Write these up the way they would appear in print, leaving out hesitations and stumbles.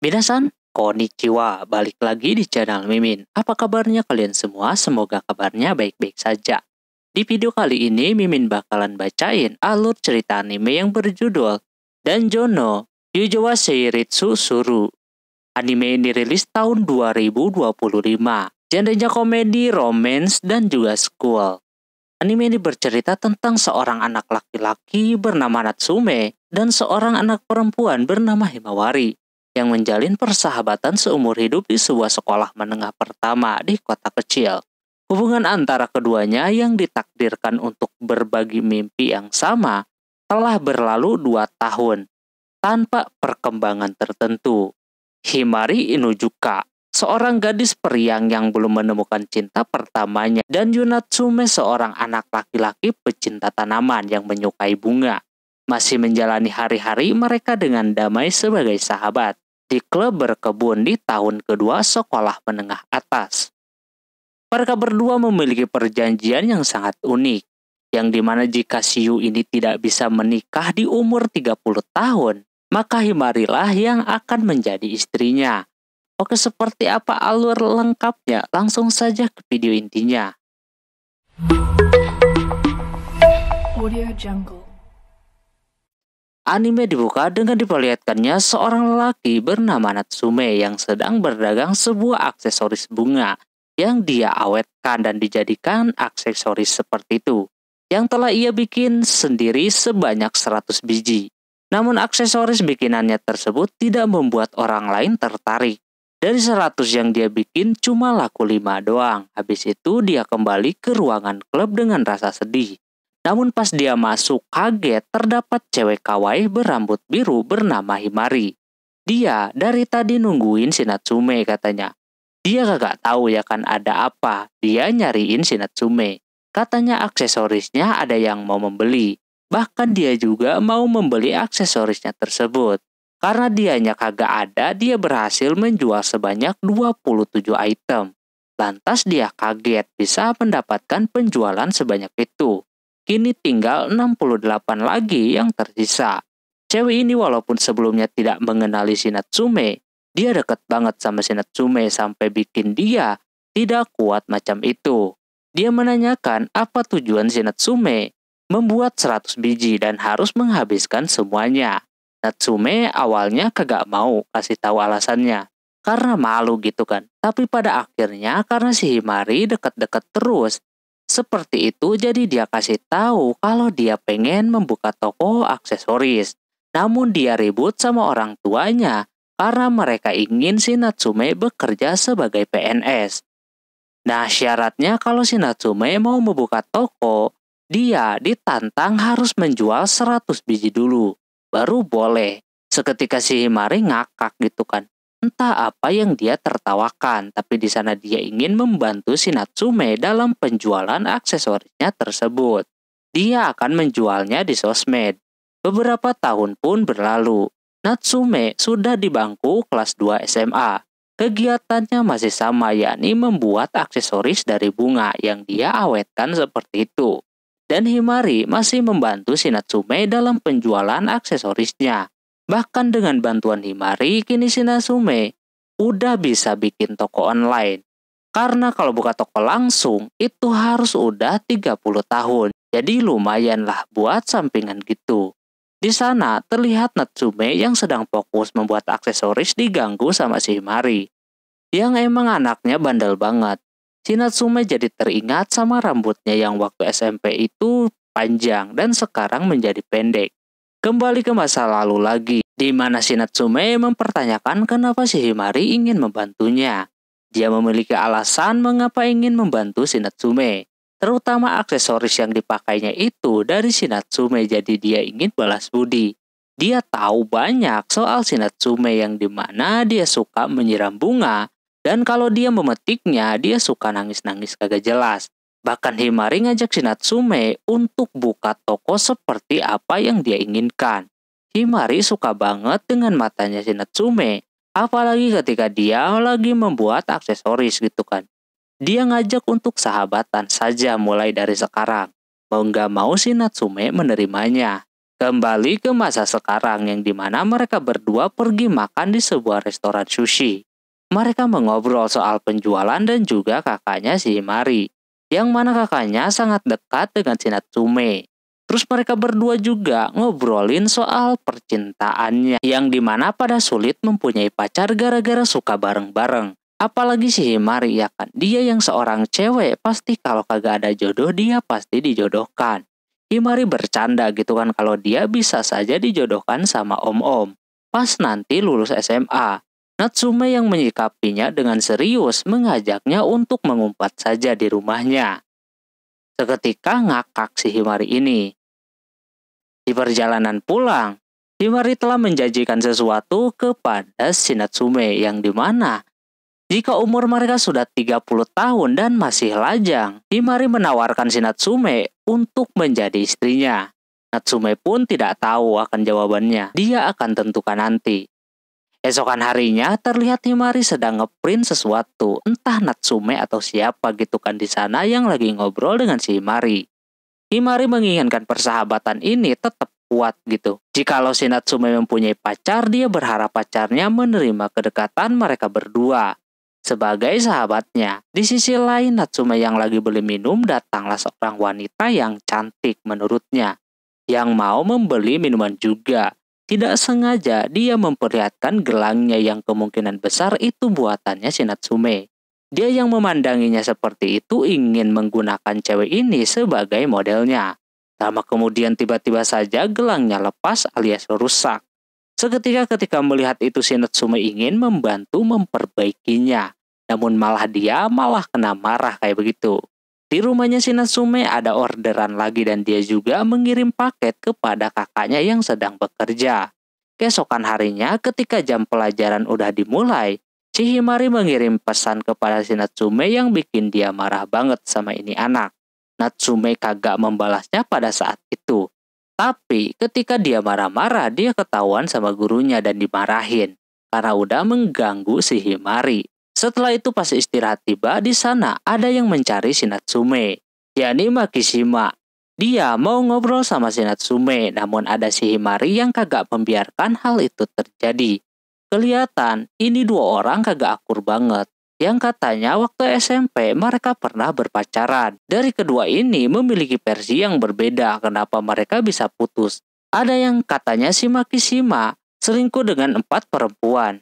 Minasan, konnichiwa, balik lagi di channel Mimin. Apa kabarnya kalian semua? Semoga kabarnya baik-baik saja. Di video kali ini, Mimin bakalan bacain alur cerita anime yang berjudul Danjono Yujowa Seiritsu Suru. Anime ini rilis tahun 2025. Genrenya komedi, romance, dan juga school. Anime ini bercerita tentang seorang anak laki-laki bernama Natsume dan seorang anak perempuan bernama Himawari yang menjalin persahabatan seumur hidup di sebuah sekolah menengah pertama di kota kecil. Hubungan antara keduanya yang ditakdirkan untuk berbagi mimpi yang sama telah berlalu 2 tahun tanpa perkembangan tertentu. Himari Inuzuka, seorang gadis periang yang belum menemukan cinta pertamanya, dan Yunatsume, seorang anak laki-laki pecinta tanaman yang menyukai bunga, masih menjalani hari-hari mereka dengan damai sebagai sahabat di klub berkebun di tahun kedua sekolah menengah atas. Mereka berdua memiliki perjanjian yang sangat unik, yang dimana jika Shiyu ini tidak bisa menikah di umur 30 tahun, maka Himarilah yang akan menjadi istrinya. Oke, seperti apa alur lengkapnya? Langsung saja ke video intinya. Audio Jungle. Anime dibuka dengan diperlihatkannya seorang lelaki bernama Natsume yang sedang berdagang sebuah aksesoris bunga yang dia awetkan dan dijadikan aksesoris seperti itu, yang telah ia bikin sendiri sebanyak 100 biji. Namun aksesoris bikinannya tersebut tidak membuat orang lain tertarik. Dari 100 yang dia bikin cuma laku 5 doang. Habis itu dia kembali ke ruangan klub dengan rasa sedih. Namun pas dia masuk, kaget terdapat cewek kawaii berambut biru bernama Himari. Dia dari tadi nungguin si Natsume katanya. Dia kagak tahu ya kan ada apa. Dia nyariin si Natsume. Katanya aksesorisnya ada yang mau membeli. Bahkan dia juga mau membeli aksesorisnya tersebut. Karena dianya kagak ada, dia berhasil menjual sebanyak 27 item. Lantas dia kaget bisa mendapatkan penjualan sebanyak itu. Kini tinggal 68 lagi yang tersisa. Cewek ini walaupun sebelumnya tidak mengenali si Natsume, dia deket banget sama si Natsume sampai bikin dia tidak kuat macam itu. Dia menanyakan apa tujuan si Natsume membuat 100 biji dan harus menghabiskan semuanya. Natsume awalnya kagak mau kasih tahu alasannya, karena malu gitu kan. Tapi pada akhirnya karena si Himari deket-deket terus, seperti itu jadi dia kasih tahu kalau dia pengen membuka toko aksesoris. Namun dia ribut sama orang tuanya karena mereka ingin si Natsume bekerja sebagai PNS. Nah, syaratnya kalau si Natsume mau membuka toko, dia ditantang harus menjual 100 biji dulu, baru boleh. Seketika si Himari ngakak gitu kan. Entah apa yang dia tertawakan, tapi di sana dia ingin membantu si Natsume dalam penjualan aksesorisnya tersebut. Dia akan menjualnya di sosmed. Beberapa tahun pun berlalu. Natsume sudah di bangku kelas 2 SMA. Kegiatannya masih sama, yakni membuat aksesoris dari bunga yang dia awetkan seperti itu. Dan Himari masih membantu si Natsume dalam penjualan aksesorisnya. Bahkan dengan bantuan Himari, kini si Natsume udah bisa bikin toko online. Karena kalau buka toko langsung, itu harus udah 30 tahun. Jadi lumayan lah buat sampingan gitu. Di sana terlihat Natsume yang sedang fokus membuat aksesoris diganggu sama si Himari. Yang emang anaknya bandel banget. Si Natsume jadi teringat sama rambutnya yang waktu SMP itu panjang dan sekarang menjadi pendek. Kembali ke masa lalu lagi, di mana si Natsume mempertanyakan kenapa si Himari ingin membantunya. Dia memiliki alasan mengapa ingin membantu si Natsume, terutama aksesoris yang dipakainya itu dari si Natsume, jadi dia ingin balas budi. Dia tahu banyak soal si Natsume yang dimana dia suka menyiram bunga, dan kalau dia memetiknya dia suka nangis-nangis kagak jelas. Bahkan Himari ngajak si Natsume untuk buka toko seperti apa yang dia inginkan. Himari suka banget dengan matanya si Natsume, apalagi ketika dia lagi membuat aksesoris gitu kan. Dia ngajak untuk sahabatan saja mulai dari sekarang. Mau nggak mau si Natsume menerimanya. Kembali ke masa sekarang yang dimana mereka berdua pergi makan di sebuah restoran sushi. Mereka mengobrol soal penjualan dan juga kakaknya si Himari, yang mana kakaknya sangat dekat dengan si Natsume. Terus mereka berdua juga ngobrolin soal percintaannya, yang dimana pada sulit mempunyai pacar gara-gara suka bareng-bareng. Apalagi si Himari ya kan, dia yang seorang cewek pasti kalau kagak ada jodoh dia pasti dijodohkan. Himari bercanda gitu kan kalau dia bisa saja dijodohkan sama om-om. Pas nanti lulus SMA, Natsume yang menyikapinya dengan serius mengajaknya untuk mengumpat saja di rumahnya. Seketika ngakak si Himari ini. Di perjalanan pulang, Himari telah menjanjikan sesuatu kepada si Natsume yang dimana jika umur mereka sudah 30 tahun dan masih lajang, Himari menawarkan si Natsume untuk menjadi istrinya. Natsume pun tidak tahu akan jawabannya, dia akan tentukan nanti. Esokan harinya terlihat Himari sedang ngeprint sesuatu, entah Natsume atau siapa gitu kan di sana yang lagi ngobrol dengan si Himari. Himari menginginkan persahabatan ini tetap kuat gitu. Jikalau si Natsume mempunyai pacar, dia berharap pacarnya menerima kedekatan mereka berdua sebagai sahabatnya. Di sisi lain, Natsume yang lagi beli minum, datanglah seorang wanita yang cantik menurutnya, yang mau membeli minuman juga. Tidak sengaja dia memperlihatkan gelangnya yang kemungkinan besar itu buatannya si Natsume. Dia yang memandanginya seperti itu ingin menggunakan cewek ini sebagai modelnya. Lama kemudian tiba-tiba saja gelangnya lepas alias rusak. Seketika ketika melihat itu si Natsume ingin membantu memperbaikinya. Namun dia malah kena marah kayak begitu. Di rumahnya si Natsume ada orderan lagi dan dia juga mengirim paket kepada kakaknya yang sedang bekerja. Keesokan harinya ketika jam pelajaran udah dimulai, si Himari mengirim pesan kepada si Natsume yang bikin dia marah banget sama ini anak. Natsume kagak membalasnya pada saat itu. Tapi ketika dia marah-marah, dia ketahuan sama gurunya dan dimarahin karena udah mengganggu si Himari. Setelah itu pas istirahat tiba, di sana ada yang mencari si Natsume, yakni Makishima. Dia mau ngobrol sama si Natsume, namun ada si Himari yang kagak membiarkan hal itu terjadi. Kelihatan ini dua orang kagak akur banget. Yang katanya waktu SMP mereka pernah berpacaran. Dari kedua ini memiliki versi yang berbeda kenapa mereka bisa putus. Ada yang katanya si Makishima selingkuh dengan 4 perempuan.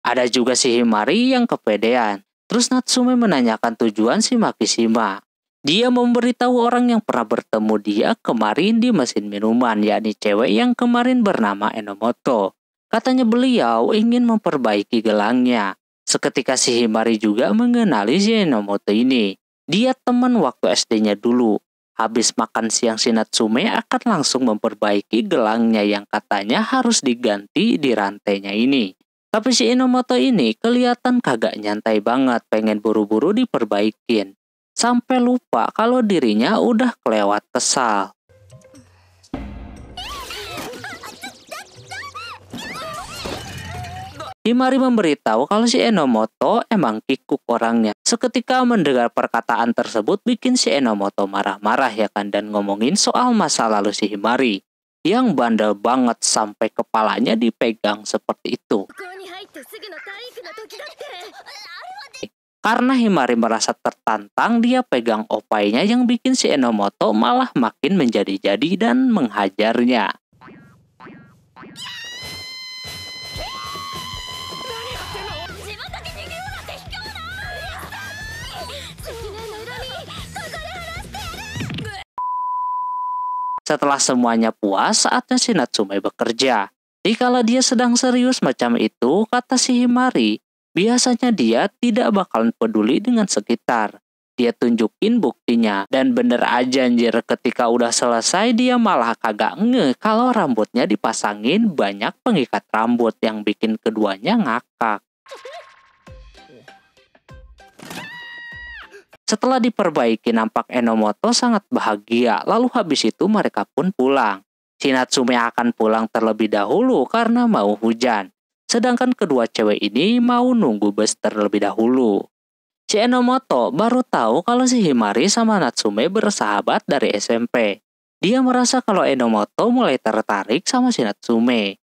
Ada juga si Himari yang kepedean. Terus Natsume menanyakan tujuan si Makishima. Dia memberitahu orang yang pernah bertemu dia kemarin di mesin minuman, yakni cewek yang kemarin bernama Enomoto. Katanya beliau ingin memperbaiki gelangnya. Seketika si Himari juga mengenali si Enomoto ini. Dia teman waktu SD-nya dulu. Habis makan siang si Natsume akan langsung memperbaiki gelangnya yang katanya harus diganti di rantainya ini. Tapi si Enomoto ini kelihatan kagak nyantai banget, pengen buru-buru diperbaikin. Sampai lupa kalau dirinya udah kelewat kesal. Himari memberitahu kalau si Enomoto emang kikuk orangnya. Seketika mendengar perkataan tersebut bikin si Enomoto marah-marah ya kan dan ngomongin soal masa lalu si Himari yang bandel banget sampai kepalanya dipegang seperti itu. Karena Himari merasa tertantang, dia pegang opainya yang bikin si Enomoto malah makin menjadi-jadi dan menghajarnya. Setelah semuanya puas, saatnya si Natsume bekerja. Dikala dia sedang serius macam itu, kata si Himari, biasanya dia tidak bakalan peduli dengan sekitar. Dia tunjukin buktinya, dan bener aja anjir ketika udah selesai dia malah kagak nge kalau rambutnya dipasangin banyak pengikat rambut yang bikin keduanya ngakak. Setelah diperbaiki nampak Enomoto sangat bahagia, lalu habis itu mereka pun pulang. Si Natsume akan pulang terlebih dahulu karena mau hujan. Sedangkan kedua cewek ini mau nunggu bus terlebih dahulu. Si Enomoto baru tahu kalau si Himari sama Natsume bersahabat dari SMP. Dia merasa kalau Enomoto mulai tertarik sama si Natsume.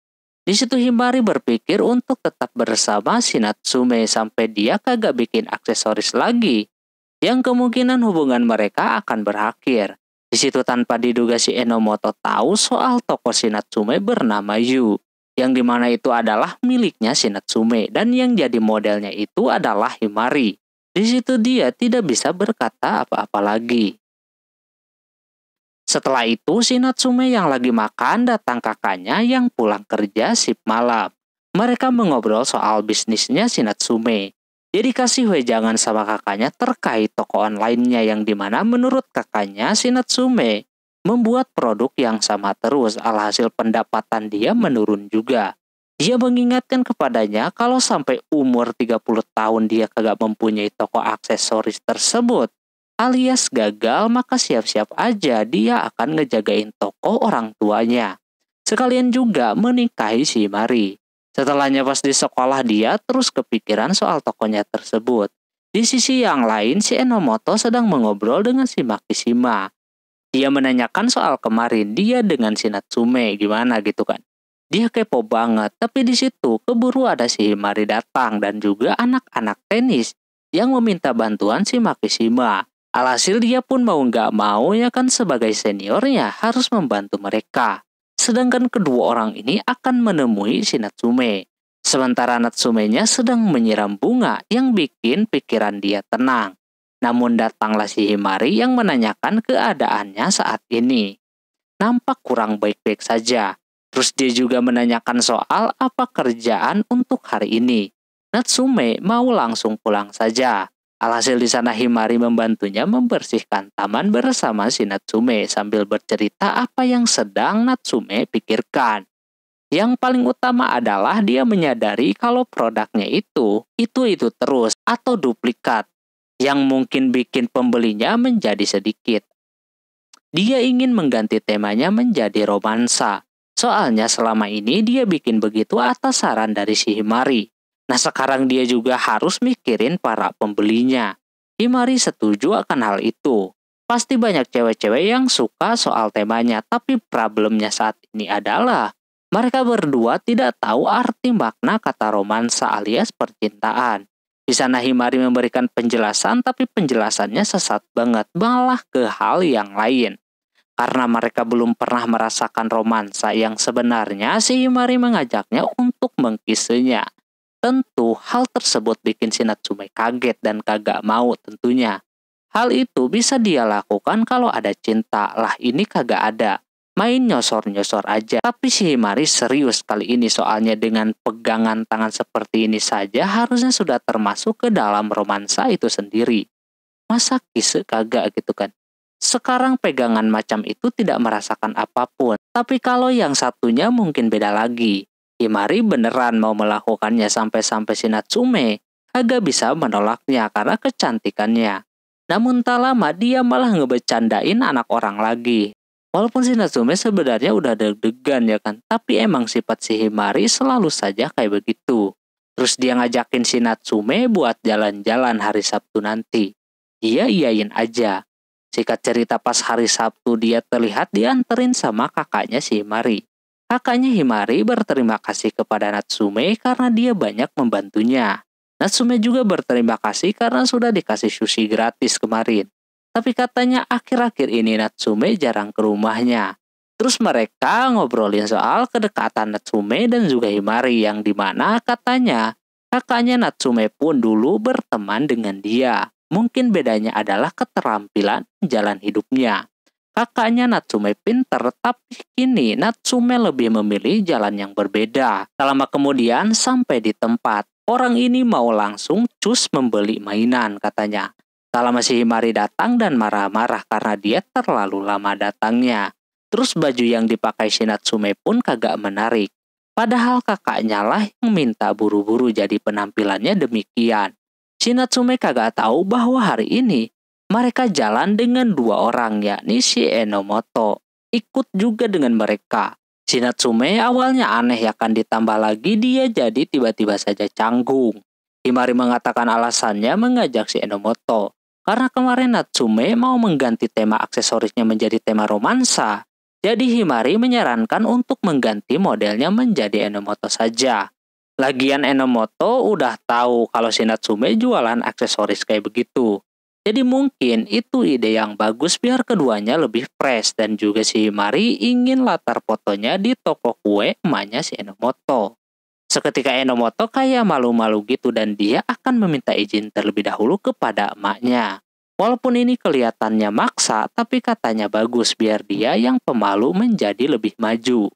Di situ Himari berpikir untuk tetap bersama si Natsume sampai dia kagak bikin aksesoris lagi, yang kemungkinan hubungan mereka akan berakhir. Di situ tanpa diduga si Enomoto tahu soal toko si Natsume bernama Yu, yang dimana itu adalah miliknya si Natsume dan yang jadi modelnya itu adalah Himari. Di situ dia tidak bisa berkata apa-apa lagi. Setelah itu si Natsume yang lagi makan datang kakaknya yang pulang kerja shift malam. Mereka mengobrol soal bisnisnya si Natsume. Dia dikasih wejangan sama kakaknya terkait toko online-nya yang dimana menurut kakaknya si Natsume membuat produk yang sama terus, alhasil pendapatan dia menurun juga. Dia mengingatkan kepadanya kalau sampai umur 30 tahun dia kagak mempunyai toko aksesoris tersebut, alias gagal, maka siap-siap aja dia akan ngejagain toko orang tuanya. Sekalian juga menikahi si Himari. Setelahnya pas di sekolah dia terus kepikiran soal tokonya tersebut. Di sisi yang lain si Enomoto sedang mengobrol dengan si Makishima. Dia menanyakan soal kemarin dia dengan si Natsume gimana gitu kan. Dia kepo banget, tapi di situ keburu ada si Himari datang dan juga anak-anak tenis yang meminta bantuan si Makishima. Alhasil dia pun mau nggak mau ya kan sebagai seniornya harus membantu mereka. Sedangkan kedua orang ini akan menemui si Natsume. Sementara Natsumenya sedang menyiram bunga yang bikin pikiran dia tenang. Namun datanglah si Himari yang menanyakan keadaannya saat ini. Nampak kurang baik-baik saja. Terus dia juga menanyakan soal apa kerjaan untuk hari ini. Natsume mau langsung pulang saja. Alhasil di sana Himari membantunya membersihkan taman bersama si Natsume sambil bercerita apa yang sedang Natsume pikirkan. Yang paling utama adalah dia menyadari kalau produknya itu terus atau duplikat yang mungkin bikin pembelinya menjadi sedikit. Dia ingin mengganti temanya menjadi romansa. Soalnya selama ini dia bikin begitu atas saran dari si Himari. Nah sekarang dia juga harus mikirin para pembelinya. Himari setuju akan hal itu. Pasti banyak cewek-cewek yang suka soal temanya, tapi problemnya saat ini adalah mereka berdua tidak tahu arti makna kata romansa alias percintaan. Di sana Himari memberikan penjelasan, tapi penjelasannya sesat banget, malah ke hal yang lain. Karena mereka belum pernah merasakan romansa yang sebenarnya, si Himari mengajaknya untuk mengkisenya. Tentu hal tersebut bikin si Natsume kaget dan kagak mau tentunya. Hal itu bisa dia lakukan kalau ada cinta, lah ini kagak ada. Main nyosor-nyosor aja. Tapi si Himari serius kali ini soalnya dengan pegangan tangan seperti ini saja harusnya sudah termasuk ke dalam romansa itu sendiri. Masa kise kagak gitu kan. Sekarang pegangan macam itu tidak merasakan apapun. Tapi kalau yang satunya mungkin beda lagi. Himari beneran mau melakukannya sampai-sampai si Natsume agak bisa menolaknya karena kecantikannya. Namun tak lama dia malah ngebecandain anak orang lagi. Walaupun si Natsume sebenarnya udah deg-degan ya kan, tapi emang sifat si Himari selalu saja kayak begitu. Terus dia ngajakin si Natsume buat jalan-jalan hari Sabtu nanti. Dia iyain aja. Singkat cerita pas hari Sabtu dia terlihat dianterin sama kakaknya si Himari. Kakaknya Himari berterima kasih kepada Natsume karena dia banyak membantunya. Natsume juga berterima kasih karena sudah dikasih sushi gratis kemarin. Tapi katanya akhir-akhir ini Natsume jarang ke rumahnya. Terus mereka ngobrolin soal kedekatan Natsume dan juga Himari yang dimana katanya kakaknya Natsume pun dulu berteman dengan dia. Mungkin bedanya adalah keterampilan jalan hidupnya. Kakaknya Natsume pinter, tapi kini Natsume lebih memilih jalan yang berbeda. Tak lama kemudian sampai di tempat, orang ini mau langsung cus membeli mainan katanya. Tak lama si Himari datang dan marah-marah karena dia terlalu lama datangnya. Terus baju yang dipakai si Natsume pun kagak menarik. Padahal kakaknya lah yang minta buru-buru jadi penampilannya demikian. Si Natsume kagak tahu bahwa hari ini mereka jalan dengan dua orang yakni si Enomoto. Ikut juga dengan mereka. Si Natsume awalnya aneh ya kan ditambah lagi dia jadi tiba-tiba saja canggung. Himari mengatakan alasannya mengajak si Enomoto. Karena kemarin Natsume mau mengganti tema aksesorisnya menjadi tema romansa. Jadi Himari menyarankan untuk mengganti modelnya menjadi Enomoto saja. Lagian Enomoto udah tahu kalau si Natsume jualan aksesoris kayak begitu. Jadi mungkin itu ide yang bagus biar keduanya lebih fresh, dan juga si Himari ingin latar fotonya di toko kue emaknya si Enomoto. Seketika Enomoto kayak malu-malu gitu dan dia akan meminta izin terlebih dahulu kepada emaknya. Walaupun ini kelihatannya maksa, tapi katanya bagus biar dia yang pemalu menjadi lebih maju.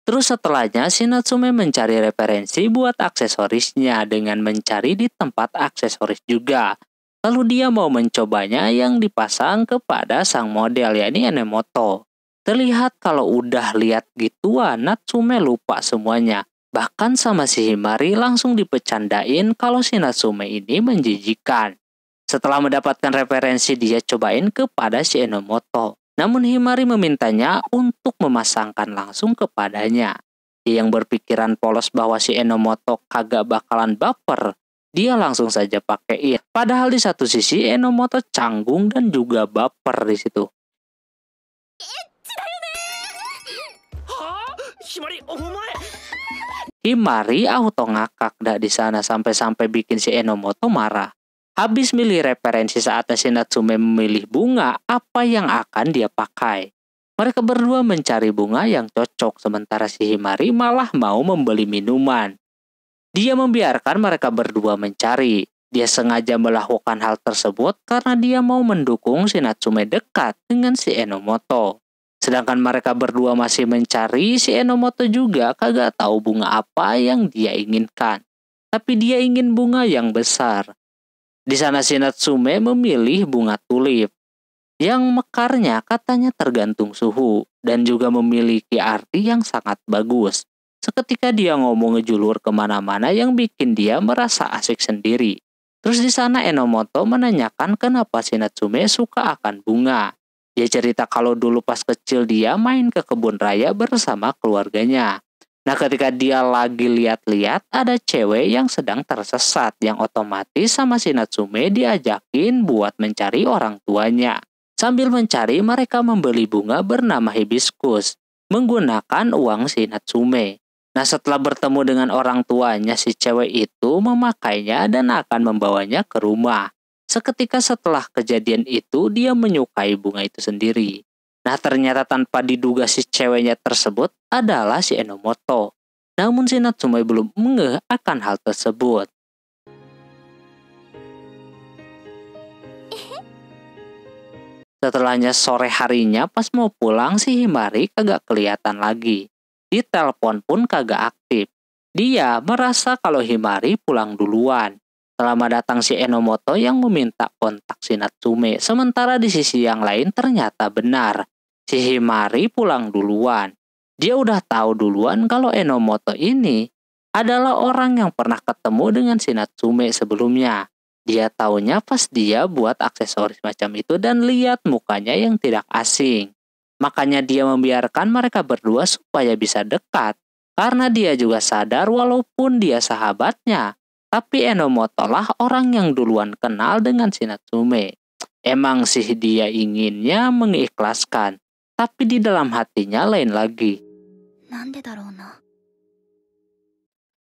Terus setelahnya si Natsume mencari referensi buat aksesorisnya dengan mencari di tempat aksesoris juga. Lalu dia mau mencobanya yang dipasang kepada sang model, yakni Enomoto. Terlihat kalau udah lihat gituan, Natsume lupa semuanya. Bahkan sama si Himari langsung dipecandain kalau si Natsume ini menjijikan. Setelah mendapatkan referensi, dia cobain kepada si Enomoto. Namun Himari memintanya untuk memasangkan langsung kepadanya. Dia yang berpikiran polos bahwa si Enomoto kagak bakalan baper, dia langsung saja pakein. Padahal di satu sisi Enomoto canggung dan juga baper di situ. Himari auto ngakak dah di sana sampai bikin si Enomoto marah. Habis milih referensi saatnya si Natsume memilih bunga apa yang akan dia pakai. Mereka berdua mencari bunga yang cocok sementara si Himari malah mau membeli minuman. Dia membiarkan mereka berdua mencari. Dia sengaja melakukan hal tersebut karena dia mau mendukung si Natsume dekat dengan si Enomoto. Sedangkan mereka berdua masih mencari, si Enomoto juga kagak tahu bunga apa yang dia inginkan. Tapi dia ingin bunga yang besar. Di sana si Natsume memilih bunga tulip. Yang mekarnya katanya tergantung suhu dan juga memiliki arti yang sangat bagus. Seketika dia ngomong ngejulur kemana-mana yang bikin dia merasa asik sendiri. Terus di sana Enomoto menanyakan kenapa si Natsume suka akan bunga. Dia cerita kalau dulu pas kecil dia main ke kebun raya bersama keluarganya. Nah ketika dia lagi lihat-lihat ada cewek yang sedang tersesat yang otomatis sama si Natsume diajakin buat mencari orang tuanya. Sambil mencari mereka membeli bunga bernama hibiscus menggunakan uang si Natsume. Nah setelah bertemu dengan orang tuanya si cewek itu memakainya dan akan membawanya ke rumah. Seketika setelah kejadian itu dia menyukai bunga itu sendiri. Nah ternyata tanpa diduga si ceweknya tersebut adalah si Enomoto. Namun si Natsume belum ngeh akan hal tersebut. Setelahnya sore harinya pas mau pulang si Himari kagak kelihatan lagi. Di telepon pun kagak aktif. Dia merasa kalau Himari pulang duluan. Selama datang si Enomoto yang meminta kontak si Natsume. Sementara di sisi yang lain ternyata benar. Si Himari pulang duluan. Dia udah tahu duluan kalau Enomoto ini adalah orang yang pernah ketemu dengan si Natsume sebelumnya. Dia taunya pas dia buat aksesoris macam itu dan lihat mukanya yang tidak asing. Makanya dia membiarkan mereka berdua supaya bisa dekat. Karena dia juga sadar walaupun dia sahabatnya, tapi Enomoto lah orang yang duluan kenal dengan si Natsume. Emang sih dia inginnya mengikhlaskan, tapi di dalam hatinya lain lagi.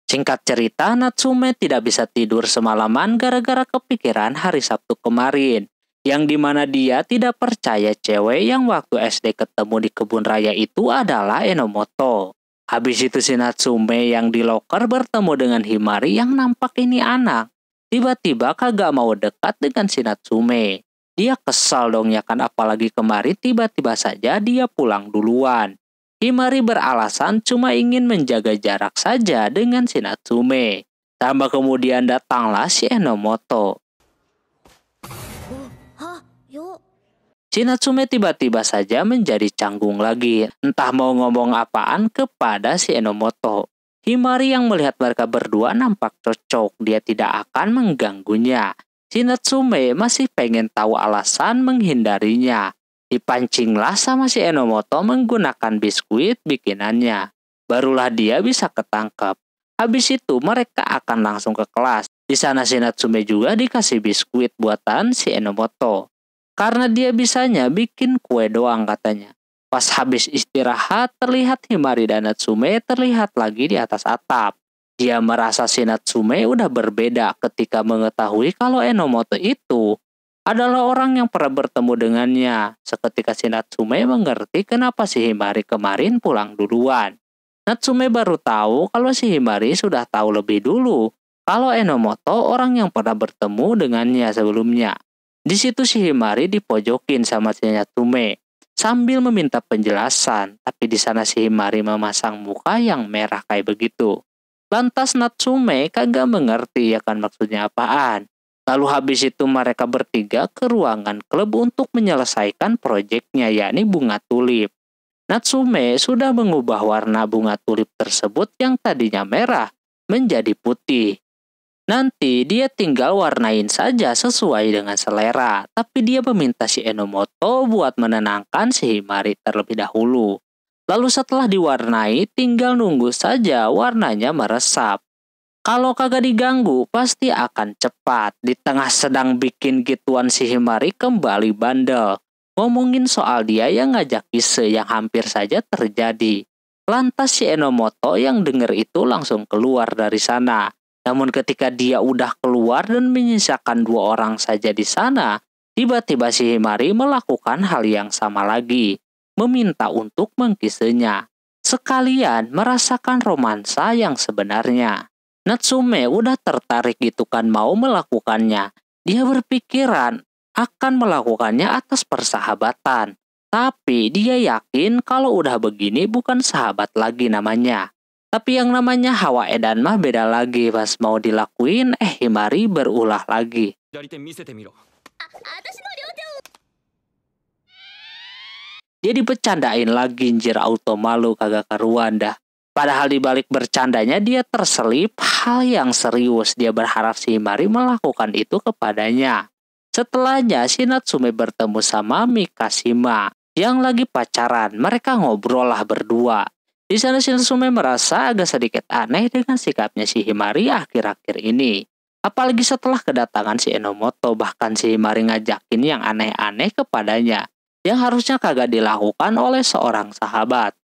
Singkat cerita, Natsume tidak bisa tidur semalaman gara-gara kepikiran hari Sabtu kemarin. Yang dimana dia tidak percaya cewek yang waktu SD ketemu di kebun raya itu adalah Enomoto. Habis itu si Natsume yang di loker bertemu dengan Himari yang nampak ini anak. Tiba-tiba kagak mau dekat dengan si Natsume. Dia kesal dong ya kan, apalagi kemarin tiba-tiba saja dia pulang duluan. Himari beralasan cuma ingin menjaga jarak saja dengan si Natsume. Tambah kemudian datanglah si Enomoto. Si Natsume tiba-tiba saja menjadi canggung lagi. Entah mau ngomong apaan kepada si Enomoto. Himari yang melihat mereka berdua nampak cocok. Dia tidak akan mengganggunya. Si Natsume masih pengen tahu alasan menghindarinya. Dipancinglah sama si Enomoto menggunakan biskuit bikinannya. Barulah dia bisa ketangkep. Habis itu mereka akan langsung ke kelas. Di sana si Natsume juga dikasih biskuit buatan si Enomoto. Karena dia bisanya bikin kue doang katanya. Pas habis istirahat, terlihat Himari dan Natsume terlihat lagi di atas atap. Dia merasa si Natsume udah berbeda ketika mengetahui kalau Enomoto itu adalah orang yang pernah bertemu dengannya. Seketika si Natsume mengerti kenapa si Himari kemarin pulang duluan. Natsume baru tahu kalau si Himari sudah tahu lebih dulu kalau Enomoto orang yang pernah bertemu dengannya sebelumnya. Di situ si Himari dipojokin sama si Natsume sambil meminta penjelasan, tapi di sana si Himari memasang muka yang merah kayak begitu. Lantas Natsume kagak mengerti ya kan maksudnya apaan. Lalu habis itu mereka bertiga ke ruangan klub untuk menyelesaikan proyeknya, yakni bunga tulip. Natsume sudah mengubah warna bunga tulip tersebut yang tadinya merah menjadi putih. Nanti dia tinggal warnain saja sesuai dengan selera, tapi dia meminta si Enomoto buat menenangkan si Himari terlebih dahulu. Lalu setelah diwarnai, tinggal nunggu saja warnanya meresap. Kalau kagak diganggu, pasti akan cepat. Di tengah sedang bikin gituan si Himari kembali bandel. Ngomongin soal dia yang ngajak kise yang hampir saja terjadi. Lantas si Enomoto yang denger itu langsung keluar dari sana. Namun ketika dia udah keluar dan menyisakan 2 orang saja di sana, tiba-tiba si Himari melakukan hal yang sama lagi, meminta untuk mengkisenya, sekalian merasakan romansa yang sebenarnya. Natsume udah tertarik gitu kan mau melakukannya. Dia berpikiran akan melakukannya atas persahabatan. Tapi dia yakin kalau udah begini bukan sahabat lagi namanya. Tapi yang namanya hawa edan mah beda lagi, pas mau dilakuin Himari berulah lagi. Dia dibecandain lagi, anjir, auto malu kagak karuan dah. Padahal dibalik bercandanya dia terselip hal yang serius. Dia berharap si Himari melakukan itu kepadanya. Setelahnya si Natsume bertemu sama Mikashima yang lagi pacaran. Mereka ngobrol lah berdua. Di sana si Natsume merasa agak sedikit aneh dengan sikapnya si Himari akhir-akhir ini. Apalagi setelah kedatangan si Enomoto, bahkan si Himari ngajakin yang aneh-aneh kepadanya, yang harusnya kagak dilakukan oleh seorang sahabat.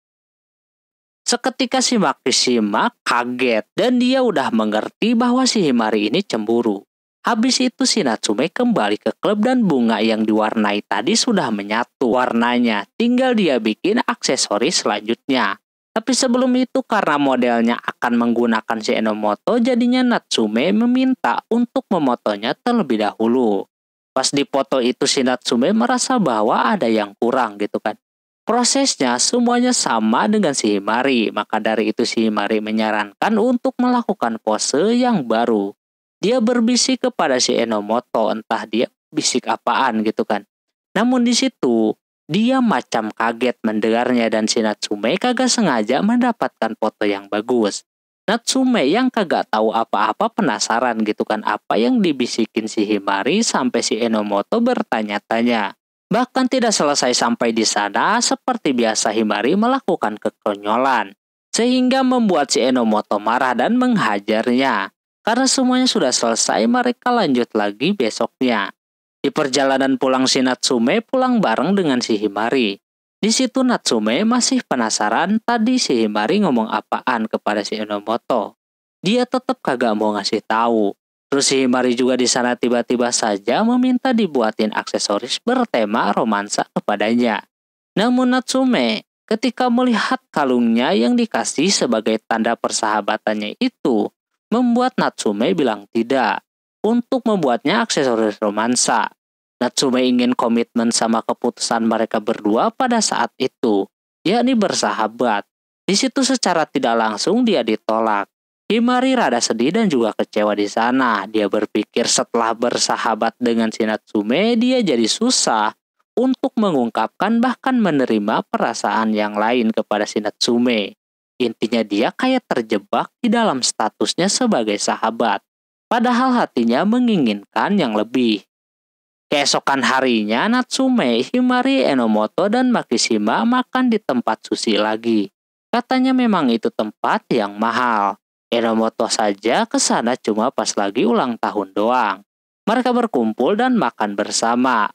Seketika si Makishima kaget dan dia udah mengerti bahwa si Himari ini cemburu. Habis itu si Natsume kembali ke klub dan bunga yang diwarnai tadi sudah menyatu warnanya. Tinggal dia bikin aksesoris selanjutnya. Tapi sebelum itu karena modelnya akan menggunakan si Enomoto, jadinya Natsume meminta untuk memotonya terlebih dahulu. Pas dipoto itu si Natsume merasa bahwa ada yang kurang gitu kan. Prosesnya semuanya sama dengan si Himari, maka dari itu si Himari menyarankan untuk melakukan pose yang baru. Dia berbisik kepada si Enomoto, entah dia bisik apaan gitu kan. Namun di situ dia macam kaget mendengarnya dan si Natsume kagak sengaja mendapatkan foto yang bagus. Natsume yang kagak tahu apa-apa penasaran gitu kan apa yang dibisikin si Himari sampai si Enomoto bertanya-tanya. Bahkan tidak selesai sampai di sana, seperti biasa Himari melakukan kekonyolan. Sehingga membuat si Enomoto marah dan menghajarnya. Karena semuanya sudah selesai, mereka lanjut lagi besoknya. Di perjalanan pulang si Natsume pulang bareng dengan si Himari. Di situ Natsume masih penasaran tadi si Himari ngomong apaan kepada si Enomoto. Dia tetap kagak mau ngasih tahu. Terus si Himari juga di sana tiba-tiba saja meminta dibuatin aksesoris bertema romansa kepadanya. Namun Natsume ketika melihat kalungnya yang dikasih sebagai tanda persahabatannya itu, membuat Natsume bilang tidak untuk membuatnya aksesoris romansa. Natsume ingin komitmen sama keputusan mereka berdua pada saat itu, yakni bersahabat. Di situ secara tidak langsung dia ditolak. Himari rada sedih dan juga kecewa di sana. Dia berpikir setelah bersahabat dengan si Natsume, dia jadi susah untuk mengungkapkan bahkan menerima perasaan yang lain kepada si Natsume. Intinya dia kayak terjebak di dalam statusnya sebagai sahabat. Padahal hatinya menginginkan yang lebih. Keesokan harinya Natsume, Himari, Enomoto, dan Makishima makan di tempat sushi lagi. Katanya memang itu tempat yang mahal. Enomoto saja ke sana cuma pas lagi ulang tahun doang. Mereka berkumpul dan makan bersama.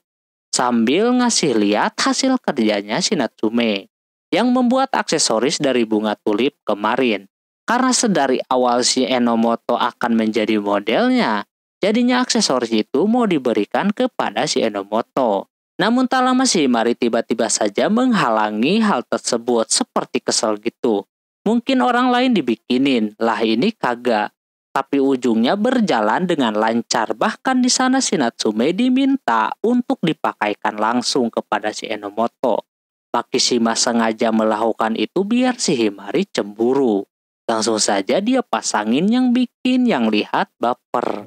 sambil ngasih lihat hasil kerjanya si Natsume yang membuat aksesoris dari bunga tulip kemarin. Karena sedari awal si Enomoto akan menjadi modelnya, jadinya aksesoris itu mau diberikan kepada si Enomoto. Namun tak lama si Himari tiba-tiba saja menghalangi hal tersebut seperti kesel gitu. Mungkin orang lain dibikinin, lah ini kagak. Tapi ujungnya berjalan dengan lancar. Bahkan di sana si Natsume diminta untuk dipakaikan langsung kepada si Enomoto. Makishima sengaja melakukan itu biar si Himari cemburu. Langsung saja dia pasangin yang bikin yang lihat baper.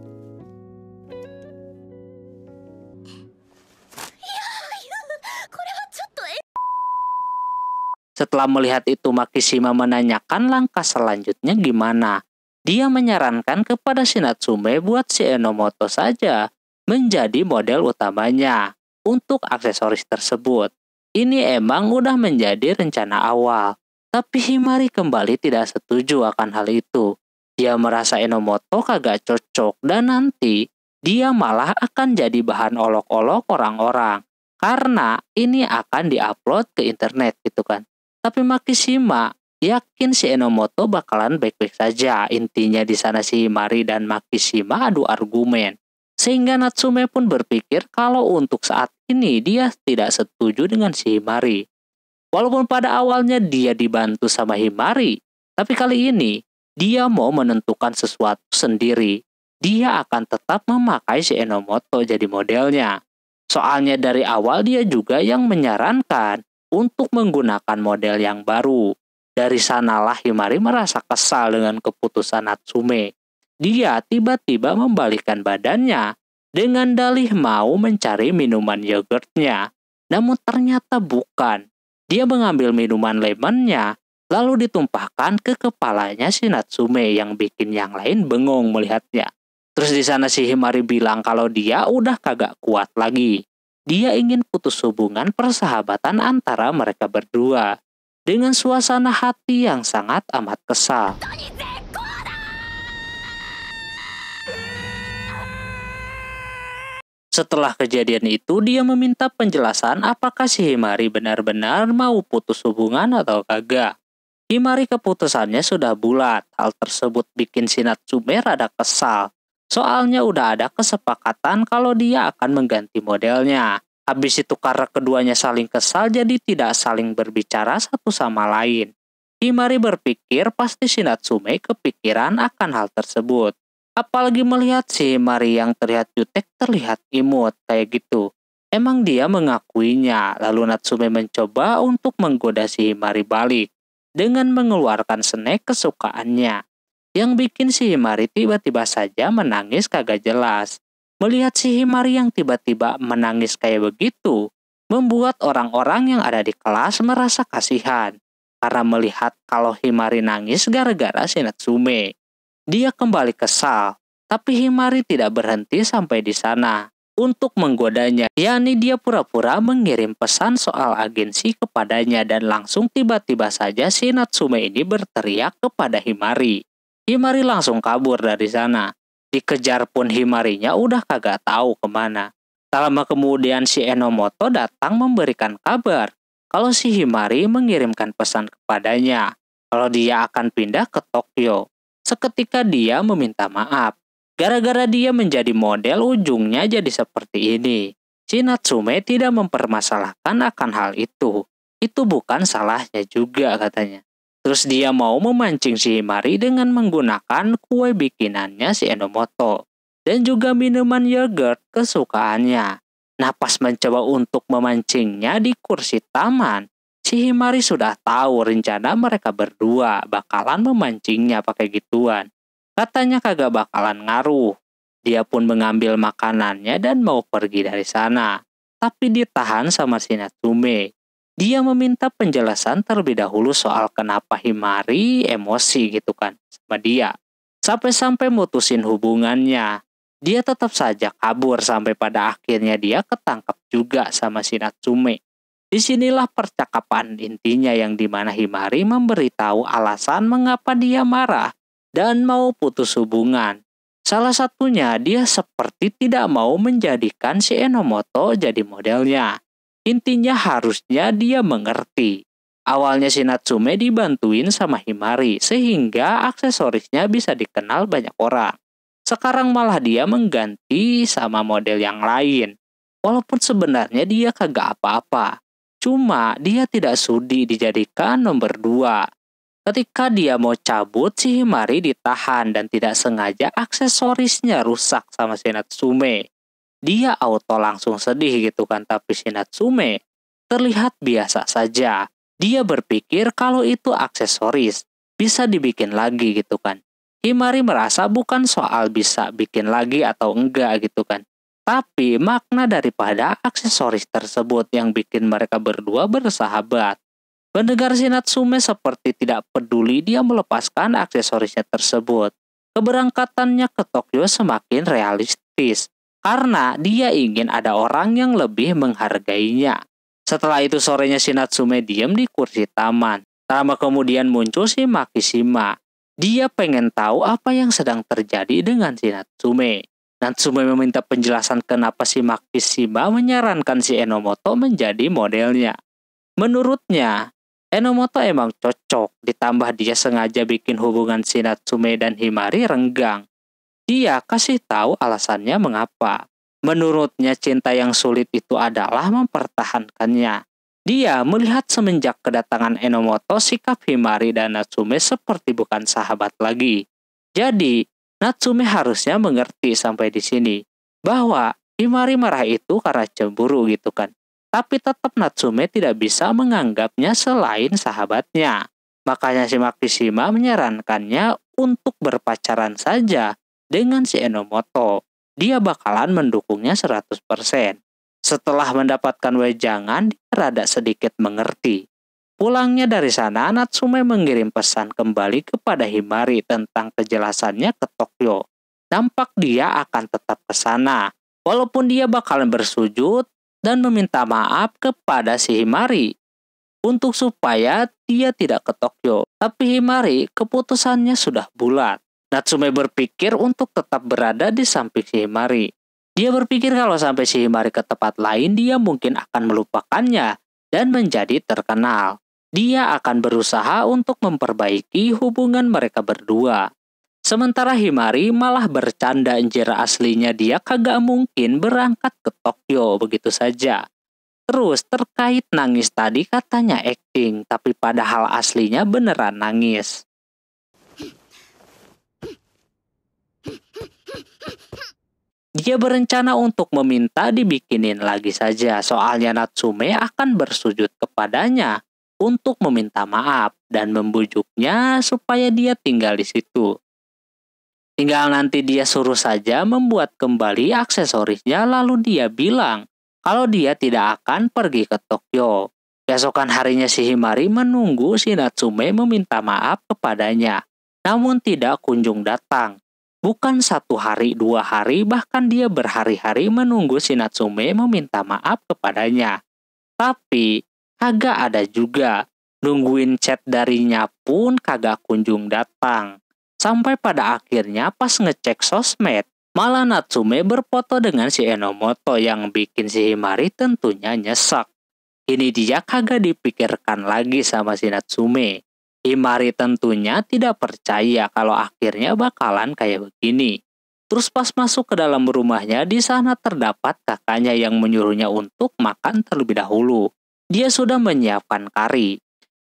Setelah melihat itu, Makishima menanyakan langkah selanjutnya gimana. Dia menyarankan kepada si Natsume buat si Enomoto saja menjadi model utamanya untuk aksesoris tersebut. Ini emang udah menjadi rencana awal, tapi Himari kembali tidak setuju akan hal itu. Dia merasa Enomoto kagak cocok dan nanti dia malah akan jadi bahan olok-olok orang-orang karena ini akan diupload ke internet gitu kan. Tapi Makishima yakin si Enomoto bakalan baik-baik saja. Intinya di sana si Himari dan Makishima adu argumen. Sehingga Natsume pun berpikir kalau untuk saat ini dia tidak setuju dengan si Himari. Walaupun pada awalnya dia dibantu sama Himari, tapi kali ini dia mau menentukan sesuatu sendiri. Dia akan tetap memakai si Enomoto jadi modelnya. Soalnya dari awal dia juga yang menyarankan untuk menggunakan model yang baru. Dari sanalah Himari merasa kesal dengan keputusan Natsume. Dia tiba-tiba membalikkan badannya dengan dalih mau mencari minuman yogurtnya. Namun ternyata bukan. Dia mengambil minuman lemonnya lalu ditumpahkan ke kepalanya si Natsume yang bikin yang lain bengong melihatnya. Terus di sana si Himari bilang kalau dia udah kagak kuat lagi. Dia ingin putus hubungan persahabatan antara mereka berdua dengan suasana hati yang sangat amat kesal. Setelah kejadian itu, dia meminta penjelasan apakah si Himari benar-benar mau putus hubungan atau kagak. Himari keputusannya sudah bulat. Hal tersebut bikin si Natsume rada kesal. Soalnya udah ada kesepakatan kalau dia akan mengganti modelnya. Habis itu karena keduanya saling kesal jadi tidak saling berbicara satu sama lain. Himari berpikir pasti si Natsume kepikiran akan hal tersebut. Apalagi melihat si Himari yang terlihat jutek terlihat imut kayak gitu. Emang dia mengakuinya. Lalu Natsume mencoba untuk menggoda si Himari balik dengan mengeluarkan snack kesukaannya. Yang bikin si Himari tiba-tiba saja menangis kagak jelas. Melihat si Himari yang tiba-tiba menangis kayak begitu, membuat orang-orang yang ada di kelas merasa kasihan. Karena melihat kalau Himari nangis gara-gara si Natsume. Dia kembali kesal, tapi Himari tidak berhenti sampai di sana untuk menggodanya. Yakni dia pura-pura mengirim pesan soal agensi kepadanya dan langsung tiba-tiba saja si Natsume ini berteriak kepada Himari. Himari langsung kabur dari sana. Dikejar pun Himarinya udah kagak tahu kemana. Tak lama kemudian si Enomoto datang memberikan kabar kalau si Himari mengirimkan pesan kepadanya kalau dia akan pindah ke Tokyo. Seketika dia meminta maaf. Gara-gara dia menjadi model ujungnya jadi seperti ini. Si Natsume tidak mempermasalahkan akan hal itu. Itu bukan salahnya juga katanya. Terus dia mau memancing si Himari dengan menggunakan kue bikinannya si Enomoto. Dan juga minuman yogurt kesukaannya. Nah pas mencoba untuk memancingnya di kursi taman, si Himari sudah tahu rencana mereka berdua bakalan memancingnya pakai gituan. Katanya kagak bakalan ngaruh. Dia pun mengambil makanannya dan mau pergi dari sana. Tapi ditahan sama si Natsume. Dia meminta penjelasan terlebih dahulu soal kenapa Himari emosi gitu kan sama dia. Sampai-sampai mutusin hubungannya. Dia tetap saja kabur sampai pada akhirnya dia ketangkap juga sama si Natsume. Disinilah percakapan intinya yang dimana Himari memberitahu alasan mengapa dia marah dan mau putus hubungan. Salah satunya dia seperti tidak mau menjadikan si Enomoto jadi modelnya. Intinya harusnya dia mengerti. Awalnya si Natsume dibantuin sama Himari sehingga aksesorisnya bisa dikenal banyak orang. Sekarang malah dia mengganti sama model yang lain. Walaupun sebenarnya dia kagak apa-apa. Cuma dia tidak sudi dijadikan nomor 2. Ketika dia mau cabut, si Himari ditahan dan tidak sengaja aksesorisnya rusak sama si Natsume. Dia auto langsung sedih gitu kan, tapi si Natsume terlihat biasa saja. Dia berpikir kalau itu aksesoris, bisa dibikin lagi gitu kan. Himari merasa bukan soal bisa bikin lagi atau enggak gitu kan. Tapi makna daripada aksesoris tersebut yang bikin mereka berdua bersahabat. Mendengar si Natsume seperti tidak peduli, dia melepaskan aksesorisnya tersebut. Keberangkatannya ke Tokyo semakin realistis, karena dia ingin ada orang yang lebih menghargainya. Setelah itu sorenya si Natsume diam di kursi taman. Lama kemudian muncul si Makishima. Dia pengen tahu apa yang sedang terjadi dengan si Natsume. Natsume meminta penjelasan kenapa si Makishima menyarankan si Enomoto menjadi modelnya. Menurutnya, Enomoto emang cocok, ditambah dia sengaja bikin hubungan si Natsume dan Himari renggang. Dia kasih tahu alasannya mengapa. Menurutnya cinta yang sulit itu adalah mempertahankannya. Dia melihat semenjak kedatangan Enomoto, sikap Himari dan Natsume seperti bukan sahabat lagi. Jadi, Natsume harusnya mengerti sampai di sini bahwa Himari marah itu karena cemburu gitu kan. Tapi tetap Natsume tidak bisa menganggapnya selain sahabatnya. Makanya si Makishima menyarankannya untuk berpacaran saja dengan si Enomoto. Dia bakalan mendukungnya 100%. Setelah mendapatkan wejangan, dia rada sedikit mengerti. Pulangnya dari sana, Natsume mengirim pesan kembali kepada Himari tentang kejelasannya ke Tokyo. Nampak dia akan tetap ke sana, walaupun dia bakalan bersujud dan meminta maaf kepada si Himari untuk supaya dia tidak ke Tokyo. Tapi Himari keputusannya sudah bulat. Natsume berpikir untuk tetap berada di samping si Himari. Dia berpikir kalau sampai si Himari ke tempat lain, dia mungkin akan melupakannya dan menjadi terkenal. Dia akan berusaha untuk memperbaiki hubungan mereka berdua. Sementara Himari malah bercanda anjir, aslinya dia kagak mungkin berangkat ke Tokyo begitu saja. Terus terkait nangis tadi katanya acting, tapi padahal aslinya beneran nangis. Dia berencana untuk meminta dibikinin lagi saja, soalnya Natsume akan bersujud kepadanya untuk meminta maaf dan membujuknya supaya dia tinggal di situ. Tinggal nanti dia suruh saja membuat kembali aksesorisnya, lalu dia bilang kalau dia tidak akan pergi ke Tokyo. Besokan harinya si Himari menunggu si Natsume meminta maaf kepadanya, namun tidak kunjung datang. Bukan 1 hari, 2 hari, bahkan dia berhari-hari menunggu si Natsume meminta maaf kepadanya. Tapi kagak ada juga. Nungguin chat darinya pun kagak kunjung datang. Sampai pada akhirnya pas ngecek sosmed, malah Natsume berfoto dengan si Enomoto yang bikin si Himari tentunya nyesek. Ini dia kagak dipikirkan lagi sama si Natsume. Himari tentunya tidak percaya kalau akhirnya bakalan kayak begini. Terus pas masuk ke dalam rumahnya, di sana terdapat kakaknya yang menyuruhnya untuk makan terlebih dahulu. Dia sudah menyiapkan kari.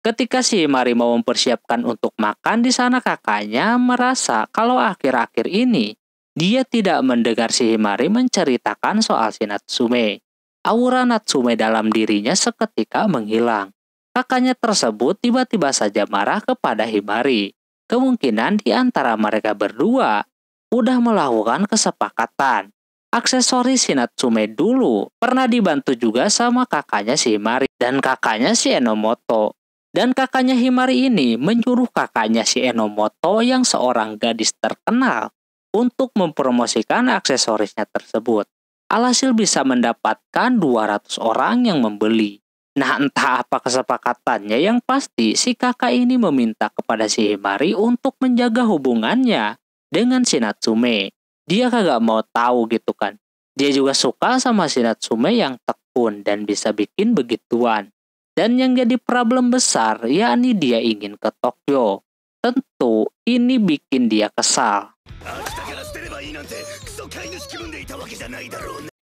Ketika si Himari mau mempersiapkan untuk makan, di sana kakaknya merasa kalau akhir-akhir ini dia tidak mendengar si Himari menceritakan soal si Natsume. Aura Natsume dalam dirinya seketika menghilang. Kakaknya tersebut tiba-tiba saja marah kepada Himari. Kemungkinan di antara mereka berdua udah melakukan kesepakatan. Aksesoris si Natsume dulu pernah dibantu juga sama kakaknya si Himari dan kakaknya si Enomoto. Dan kakaknya Himari ini menyuruh kakaknya si Enomoto yang seorang gadis terkenal untuk mempromosikan aksesorisnya tersebut. Alhasil bisa mendapatkan 200 orang yang membeli. Nah, entah apa kesepakatannya, yang pasti si kakak ini meminta kepada si Himari untuk menjaga hubungannya dengan si Natsume. dia kagak mau tahu gitu kan. Dia juga suka sama si Natsume yang tekun dan bisa bikin begituan. Dan yang jadi problem besar, yakni dia ingin ke Tokyo. Tentu ini bikin dia kesal.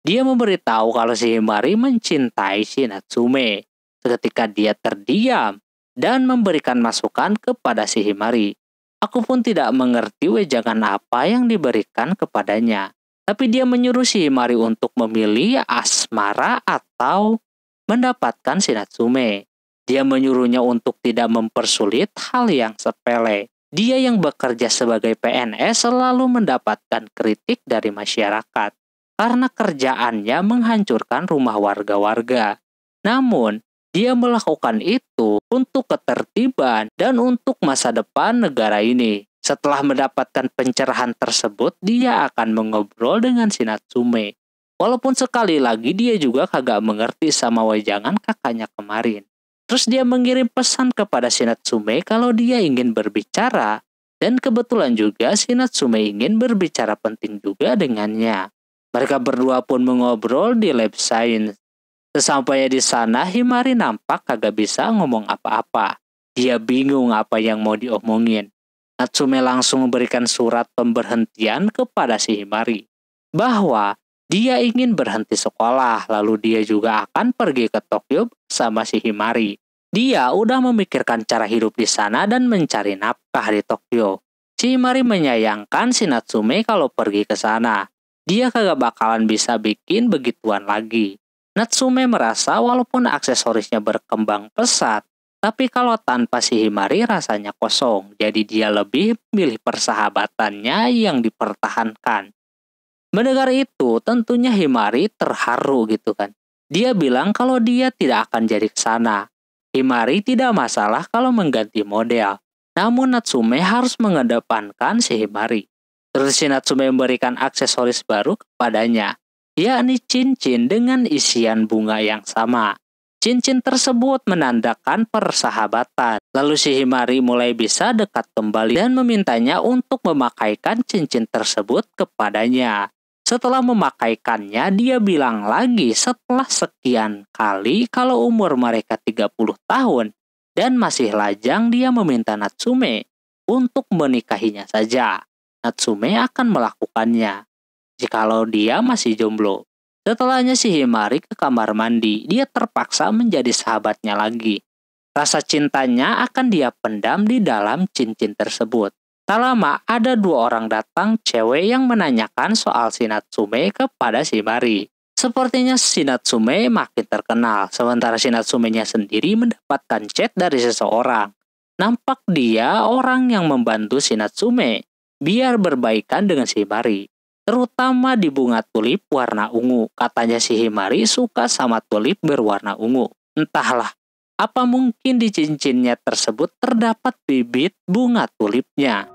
Dia memberitahu kalau si Himari mencintai si Natsume. Seketika dia terdiam dan memberikan masukan kepada si Himari. Aku pun tidak mengerti wejangan apa yang diberikan kepadanya. Tapi dia menyuruh si Himari untuk memilih asmara atau mendapatkan si Natsume. Dia menyuruhnya untuk tidak mempersulit hal yang sepele. Dia yang bekerja sebagai PNS selalu mendapatkan kritik dari masyarakat karena kerjaannya menghancurkan rumah warga-warga. Namun, dia melakukan itu untuk ketertiban dan untuk masa depan negara ini. Setelah mendapatkan pencerahan tersebut, dia akan mengobrol dengan si Natsume. Walaupun sekali lagi dia juga kagak mengerti sama wejangan kakaknya kemarin. Terus dia mengirim pesan kepada si Natsume kalau dia ingin berbicara. Dan kebetulan juga si Natsume ingin berbicara penting juga dengannya. Mereka berdua pun mengobrol di lab science. Sesampainya di sana, Himari nampak kagak bisa ngomong apa-apa. Dia bingung apa yang mau diomongin. Natsume langsung memberikan surat pemberhentian kepada si Himari. Bahwa dia ingin berhenti sekolah, lalu dia juga akan pergi ke Tokyo sama si Himari. Dia udah memikirkan cara hidup di sana dan mencari nafkah di Tokyo. Si Himari menyayangkan si Natsume kalau pergi ke sana. Dia kagak bakalan bisa bikin begituan lagi. Natsume merasa walaupun aksesorisnya berkembang pesat, tapi kalau tanpa si Himari rasanya kosong. Jadi dia lebih memilih persahabatannya yang dipertahankan. Mendengar itu, tentunya Himari terharu gitu kan. Dia bilang kalau dia tidak akan jadi ke sana. Himari tidak masalah kalau mengganti model. Namun Natsume harus mengedepankan si Himari. Terus si Natsume memberikan aksesoris baru kepadanya, yakni cincin dengan isian bunga yang sama. Cincin tersebut menandakan persahabatan. Lalu si Himari mulai bisa dekat kembali dan memintanya untuk memakaikan cincin tersebut kepadanya. Setelah memakaikannya, dia bilang lagi setelah sekian kali kalau umur mereka 30 tahun dan masih lajang, dia meminta Natsume untuk menikahinya saja. Natsume akan melakukannya jikalau dia masih jomblo. Setelahnya si Himari ke kamar mandi, dia terpaksa menjadi sahabatnya lagi. Rasa cintanya akan dia pendam di dalam cincin tersebut. Tak lama ada 2 orang datang cewek yang menanyakan soal si Natsume kepada si Himari. Sepertinya si Natsume makin terkenal, sementara si Natsume-nya sendiri mendapatkan chat dari seseorang. Nampak dia orang yang membantu si Natsume biar berbaikan dengan si Himari, terutama di bunga tulip warna ungu. Katanya si Himari suka sama tulip berwarna ungu. Entahlah, apa mungkin di cincinnya tersebut terdapat bibit bunga tulipnya.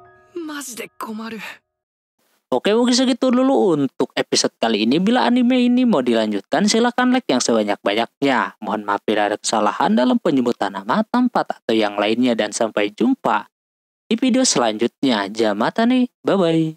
Oke, mungkin segitu dulu untuk episode kali ini. Bila anime ini mau dilanjutkan, silakan like yang sebanyak-banyaknya. Mohon maaf bila ada kesalahan dalam penyebutan nama, tempat, atau yang lainnya. Dan sampai jumpa di video selanjutnya. Jamatane, bye-bye.